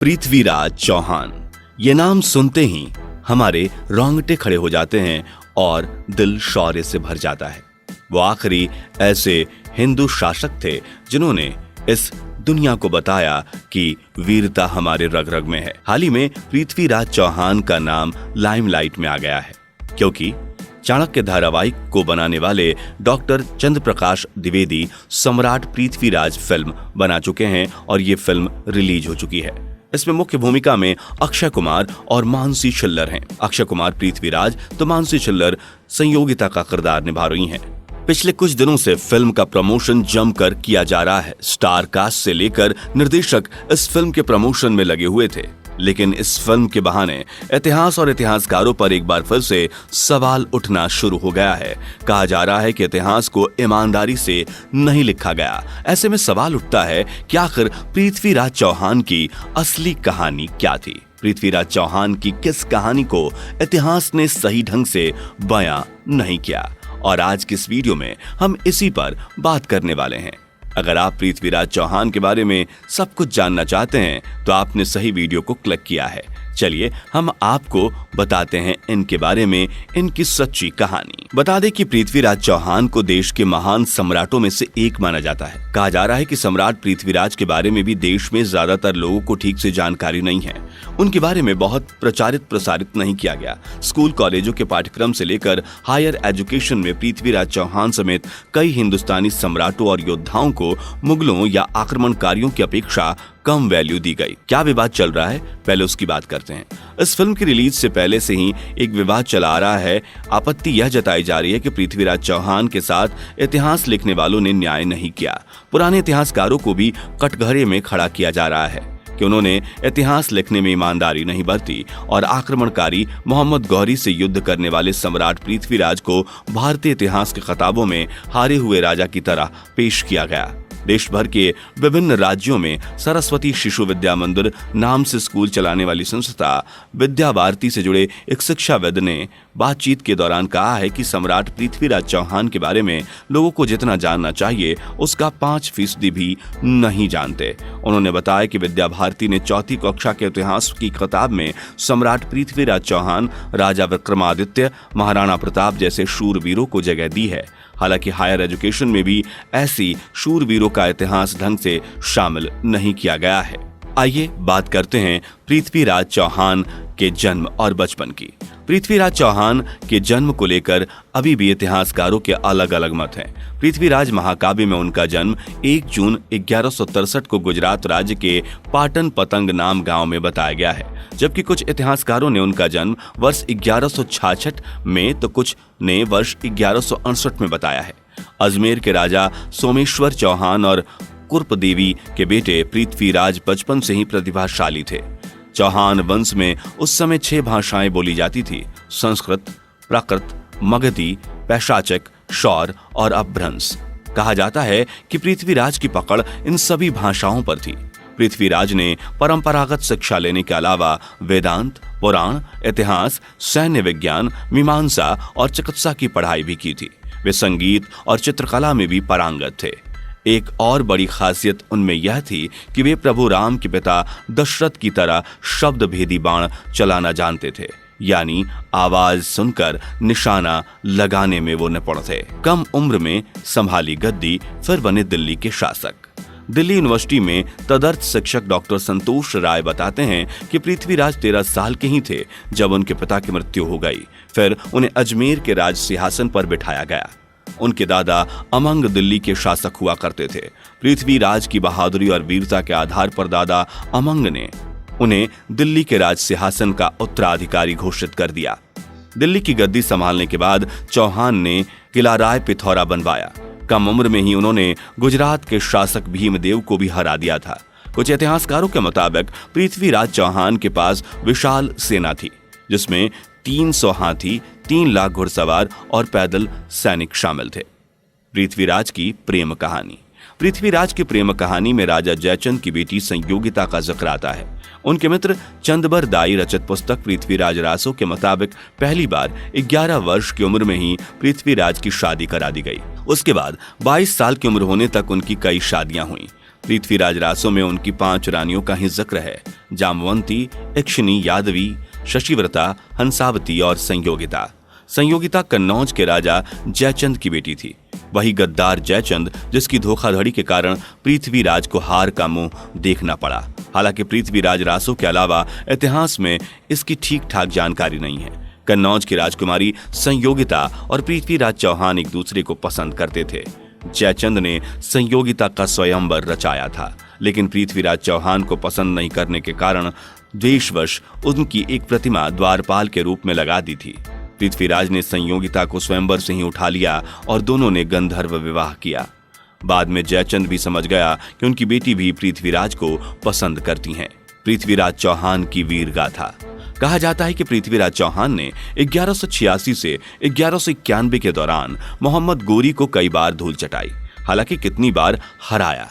पृथ्वीराज चौहान, ये नाम सुनते ही हमारे रोंगटे खड़े हो जाते हैं और दिल शौर्य से भर जाता है। वो आखिरी ऐसे हिंदू शासक थे जिन्होंने इस दुनिया को बताया कि वीरता हमारे रग रग में है। हाल ही में पृथ्वीराज चौहान का नाम लाइमलाइट में आ गया है क्योंकि चाणक्य धारावाहिक को बनाने वाले डॉक्टर चंद्रप्रकाश द्विवेदी सम्राट पृथ्वीराज फिल्म बना चुके हैं और ये फिल्म रिलीज हो चुकी है। इसमें मुख्य भूमिका में अक्षय कुमार और मानसी छिल्लर हैं। अक्षय कुमार पृथ्वीराज तो मानसी छिल्लर संयोगिता का किरदार निभा रही हैं। पिछले कुछ दिनों से फिल्म का प्रमोशन जमकर किया जा रहा है। स्टार कास्ट से लेकर निर्देशक इस फिल्म के प्रमोशन में लगे हुए थे, लेकिन इस फिल्म के बहाने इतिहास और इतिहासकारों पर एक बार फिर से सवाल उठना शुरू हो गया है। कहा जा रहा है कि इतिहास को ईमानदारी से नहीं लिखा गया। ऐसे में सवाल उठता है कि आखिर पृथ्वीराज चौहान की असली कहानी क्या थी? पृथ्वीराज चौहान की किस कहानी को इतिहास ने सही ढंग से बयां नहीं किया? और आज की इस वीडियो में हम इसी पर बात करने वाले हैं। अगर आप पृथ्वीराज चौहान के बारे में सब कुछ जानना चाहते हैं तो आपने सही वीडियो को क्लिक किया है। चलिए हम आपको बताते हैं इनके बारे में, इनकी सच्ची कहानी। बता दें कि पृथ्वीराज चौहान को देश के महान सम्राटों में से एक माना जाता है। कहा जा रहा है कि सम्राट पृथ्वीराज के बारे में भी देश में ज्यादातर लोगों को ठीक से जानकारी नहीं है। उनके बारे में बहुत प्रचारित प्रसारित नहीं किया गया। स्कूल कॉलेजों के पाठ्यक्रम से लेकर हायर एजुकेशन में पृथ्वीराज चौहान समेत कई हिंदुस्तानी सम्राटों और योद्धाओं को मुगलों या आक्रमणकारियों की अपेक्षा कम वैल्यू दी गई। क्या विवाद चल रहा है, पहले उसकी बात करते हैं। इस फिल्म की रिलीज से पहले से ही एक विवाद चला आ रहा है। आपत्ति यह जताई जा रही है कि पृथ्वीराज चौहान के साथ इतिहास लिखने वालों ने न्याय नहीं किया। पुराने इतिहासकारों को भी कटघरे में खड़ा किया जा रहा है कि उन्होंने इतिहास लिखने में ईमानदारी नहीं बरती और आक्रमणकारी मोहम्मद गौरी से युद्ध करने वाले सम्राट पृथ्वीराज को भारतीय इतिहास के खिताबों में हारे हुए राजा की तरह पेश किया गया। देश भर के विभिन्न राज्यों में सरस्वती शिशु विद्या मंदिर नाम से स्कूल चलाने वाली संस्था विद्या भारती से जुड़े एक शिक्षाविद ने बातचीत के दौरान कहा है कि सम्राट पृथ्वीराज चौहान के बारे में लोगों को जितना जानना चाहिए उसका 5% भी नहीं जानते। उन्होंने बताया कि विद्या भारती ने 4वीं कक्षा के इतिहास की किताब में सम्राट पृथ्वीराज चौहान, राजा विक्रमादित्य, महाराणा प्रताप जैसे शूरवीरों को जगह दी है। हालांकि हायर एजुकेशन में भी ऐसी शूरवीरों का इतिहास ढंग से शामिल नहीं किया गया है। आइए बात करते हैं पृथ्वीराज चौहान के जन्म और बचपन की। पृथ्वीराज चौहान के जन्म को लेकर अभी भी इतिहासकारों के अलग अलग मत हैं। पृथ्वीराज महाकाव्य में उनका जन्म 1 जून 1163 को गुजरात राज्य के पाटन पतंग नाम गांव में बताया गया है, जबकि कुछ इतिहासकारों ने उनका जन्म वर्ष 1166 में तो कुछ ने वर्ष 1168 में बताया है। अजमेर के राजा सोमेश्वर चौहान और कुर्प देवी के बेटे पृथ्वीराज बचपन से ही प्रतिभाशाली थे। चौहान वंश में उस समय 6 भाषाएं बोली जाती थी: संस्कृत, प्राकृत, मगधी, पैशाचक, शौर और अपभ्रंश। कहा जाता है कि पृथ्वीराज की पकड़ इन सभी भाषाओं पर थी। पृथ्वीराज ने परंपरागत शिक्षा लेने के अलावा वेदांत, पुराण, इतिहास, सैन्य विज्ञान, मीमांसा और चिकित्सा की पढ़ाई भी की थी। वे संगीत और चित्रकला में भी पारंगत थे। एक और बड़ी खासियत उनमें यह थी कि वे प्रभु राम के पिता दशरथ की तरह शब्द भेदी बाण चलाना जानते थे, यानी आवाज सुनकर निशाना लगाने में वो निपुण थे। कम उम्र में संभाली गद्दी, फिर बने दिल्ली के शासक। दिल्ली यूनिवर्सिटी में तदर्थ शिक्षक डॉक्टर संतोष राय बताते हैं कि पृथ्वीराज 13 साल के ही थे जब उनके पिता की मृत्यु हो गई। फिर उन्हें अजमेर के राज सिंहासन पर बिठाया गया। उनके दादा अमंग दिल्ली के शासक हुआ करते थे। पृथ्वीराज की बहादुरी और वीरता के आधार पर दादा अमंग ने उन्हें दिल्ली के राज सिंहासन का उत्तराधिकारी घोषित कर दिया। दिल्ली की गद्दी संभालने के बाद चौहान ने किला राय पिथौरा बनवाया। कम उम्र में ही उन्होंने गुजरात के शासक भीमदेव को भी हरा दिया था। कुछ इतिहासकारों के मुताबिक पृथ्वीराज चौहान के पास विशाल सेना थी, जिसमें 300 हाथी, 3 लाख घुड़सवार और पैदल सैनिक शामिल थे। पृथ्वीराज की प्रेम कहानी। पृथ्वीराज की प्रेम कहानी में राजा जयचंद की बेटी संयोगिता का जिक्र आता है। उनके मित्र चंदबर दाई रचित पुस्तक पृथ्वीराज रासो के मुताबिक पहली बार 11 वर्ष की उम्र में ही पृथ्वीराज की शादी करा दी गई। उसके बाद 22 साल की उम्र होने तक उनकी कई शादियां हुई। पृथ्वीराज रासो में उनकी 5 रानियों का ही जिक्र है, जामवंती, इक्षिणी, यादवी, शशिव्रता, हंसावती और संयोगिता। संयोगिता कन्नौज के राजा जयचंद की बेटी थी। वही गद्दार जयचंद जिसकी धोखाधड़ी के कारण पृथ्वीराज को हार का मुंह देखना पड़ा। हालांकि पृथ्वीराज रासो के अलावा इतिहास में इसकी ठीक ठाक जानकारी नहीं है। कन्नौज की राजकुमारी संयोगिता और पृथ्वीराज चौहान एक दूसरे को पसंद करते थे। जयचंद ने संयोगिता का स्वयंवर रचाया था, लेकिन पृथ्वीराज चौहान को पसंद नहीं करने के कारण द्वेषवश उनकी एक प्रतिमा द्वारपाल के रूप में लगा दी थी। पृथ्वीराज ने संयोगिता को स्वयंवर से ही उठा लिया और दोनों ने गंधर्व विवाह किया। बाद में जयचंद भी समझ गया कि उनकी बेटी भी पृथ्वीराज को पसंद करती हैं। पृथ्वीराज चौहान की वीर गाथा। कहा जाता है कि पृथ्वीराज चौहान ने 1186 से 1191 के दौरान मोहम्मद गोरी को कई बार धूल चटाई, हालांकि कितनी बार हराया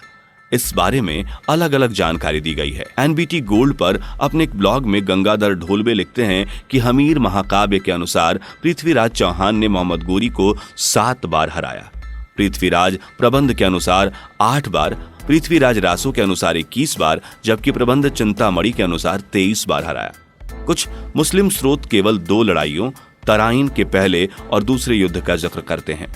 इस बारे में अलग अलग जानकारी दी गई है। NBT गोल्ड पर अपने एक ब्लॉग में गंगाधर ढोलवे लिखते हैं कि हमीर महाकाव्य के अनुसार पृथ्वीराज चौहान ने मोहम्मद गोरी को 7 बार हराया। पृथ्वीराज प्रबंध के अनुसार 8 बार, पृथ्वीराज रासो के अनुसार 21 बार, जबकि प्रबंध चिंतामणि के अनुसार 23 बार हराया। कुछ मुस्लिम स्रोत केवल 2 लड़ाइयों, तराइन के पहले और दूसरे युद्ध का जिक्र करते हैं।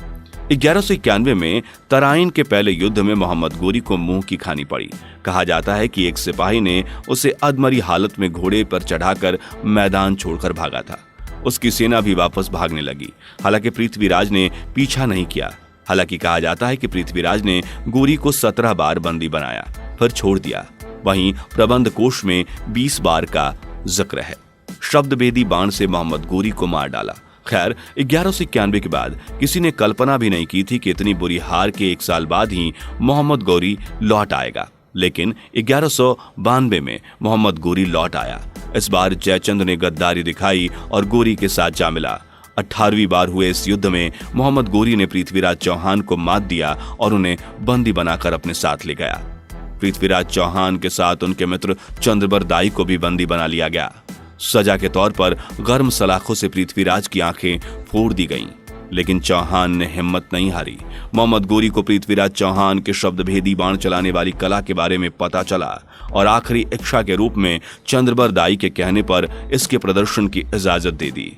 1191 में तराइन के पहले युद्ध में मोहम्मद गोरी को मुंह की खानी पड़ी। कहा जाता है कि एक सिपाही ने उसे अधमरी हालत में घोड़े पर चढ़ाकर मैदान छोड़कर भागा था। उसकी सेना भी वापस भागने लगी। हालांकि पृथ्वीराज ने पीछा नहीं किया। हालांकि कहा जाता है कि पृथ्वीराज ने गोरी को 17 बार बंदी बनाया, फिर छोड़ दिया। वहीं प्रबंध कोश में 20 बार का जिक्र है। शब्दभेदी बाण से मोहम्मद गोरी को मार डाला। खैर, 1191 के बाद किसी ने कल्पना भी नहीं की थी कि इतनी बुरी हार के 1 साल बाद ही मोहम्मद गोरी लौट आएगा। लेकिन 1192 में मोहम्मद गोरी लौट आया। इस बार जयचंद ने गद्दारी दिखाई और गोरी के साथ जा मिला। 18वीं बार हुए इस युद्ध में मोहम्मद गोरी ने पृथ्वीराज चौहान को मात दिया और उन्हें बंदी बनाकर अपने साथ ले गया। पृथ्वीराज चौहान के साथ उनके मित्र चंद्रबरदाई को भी बंदी बना लिया गया। सजा के तौर पर गर्म सलाखों से पृथ्वीराज की आंखें फोड़ दी गईं, लेकिन चौहान ने हिम्मत नहीं हारी। मोहम्मद गोरी को पृथ्वीराज चौहान के शब्दभेदी बाण चलाने वाली कला के बारे में पता चला और आखिरी इच्छा के रूप में चंद्रबरदाई के कहने पर इसके प्रदर्शन की इजाजत दे दी।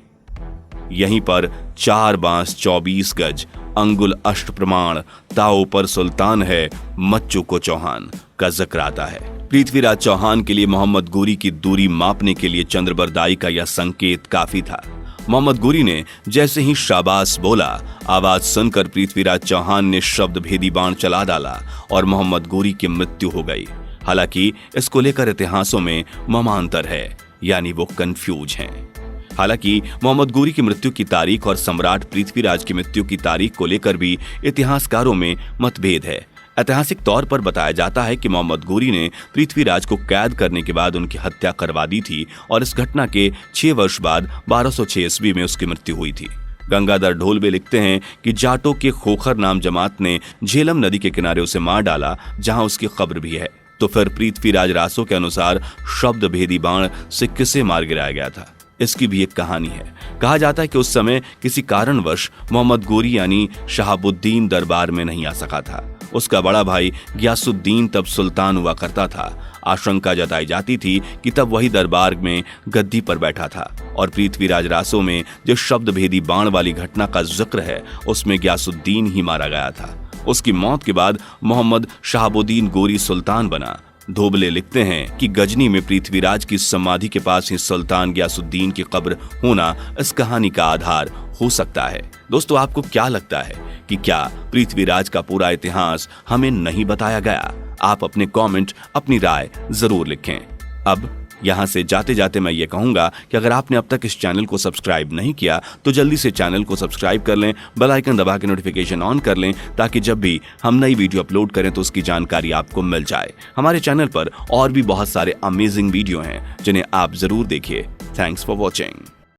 यहीं पर 4 बांस 24 गज अंगुल अष्ट प्रमाण ताओ पर सुल्तान है मच्चू को चौहान का जिक्र आता है। पृथ्वीराज चौहान के लिए मोहम्मद गोरी की दूरी मापने के लिए चंद्रबरदाई का यह संकेत काफी था। मोहम्मद गोरी ने जैसे ही शाबाश बोला, आवाज सुनकर पृथ्वीराज चौहान ने शब्द भेदी बाण चला डाला और मोहम्मद गोरी की मृत्यु हो गई। हालांकि इसको लेकर इतिहासों में ममांतर है, यानी वो कंफ्यूज हैं। हालांकि मोहम्मद गोरी की मृत्यु की तारीख और सम्राट पृथ्वीराज की मृत्यु की तारीख को लेकर भी इतिहासकारों में मतभेद है। ऐतिहासिक तौर पर बताया जाता है कि मोहम्मद गोरी ने पृथ्वीराज को कैद करने के बाद उनकी हत्या करवा दी थी और इस घटना के 6 वर्ष बाद 1206 ईस्वी में उसकी मृत्यु हुई थी। गंगाधर ढोलवे लिखते हैं कि जाटों के खोखर नाम जमात ने झेलम नदी के किनारे उसे मार डाला, जहां उसकी कब्र भी है। तो फिर पृथ्वीराज रासो के अनुसार शब्द भेदी बाण से किसे मार गिराया गया था, इसकी भी एक कहानी है। कहा जाता है कि उस समय किसी कारणवश मोहम्मद गोरी यानी शहाबुद्दीन दरबार में नहीं आ सका था। उसका बड़ा भाई गियासुद्दीन तब सुल्तान हुआ करता था। आशंका जताई जाती थी कि तब वही दरबार में गद्दी पर बैठा था और पृथ्वीराज रासो में जिस शब्द भेदी बाण वाली घटना का जिक्र है उसमें गियासुद्दीन ही मारा गया था। उसकी मौत के बाद मोहम्मद शहाबुद्दीन गोरी सुल्तान बना। धोबले लिखते हैं कि गजनी में पृथ्वीराज की समाधि के पास ही सुल्तान गियासुद्दीन की कब्र होना इस कहानी का आधार हो सकता है। दोस्तों, आपको क्या लगता है कि क्या पृथ्वीराज का पूरा इतिहास हमें नहीं बताया गया? आप अपने कमेंट, अपनी राय जरूर लिखें। अब यहाँ से जाते जाते मैं ये कहूंगा कि अगर आपने अब तक इस चैनल को सब्सक्राइब नहीं किया तो जल्दी से चैनल को सब्सक्राइब कर लें, बेल आइकन दबा के नोटिफिकेशन ऑन कर लें, ताकि जब भी हम नई वीडियो अपलोड करें तो उसकी जानकारी आपको मिल जाए। हमारे चैनल पर और भी बहुत सारे अमेजिंग वीडियो हैं जिन्हें आप जरूर देखिए। Thanks for watching.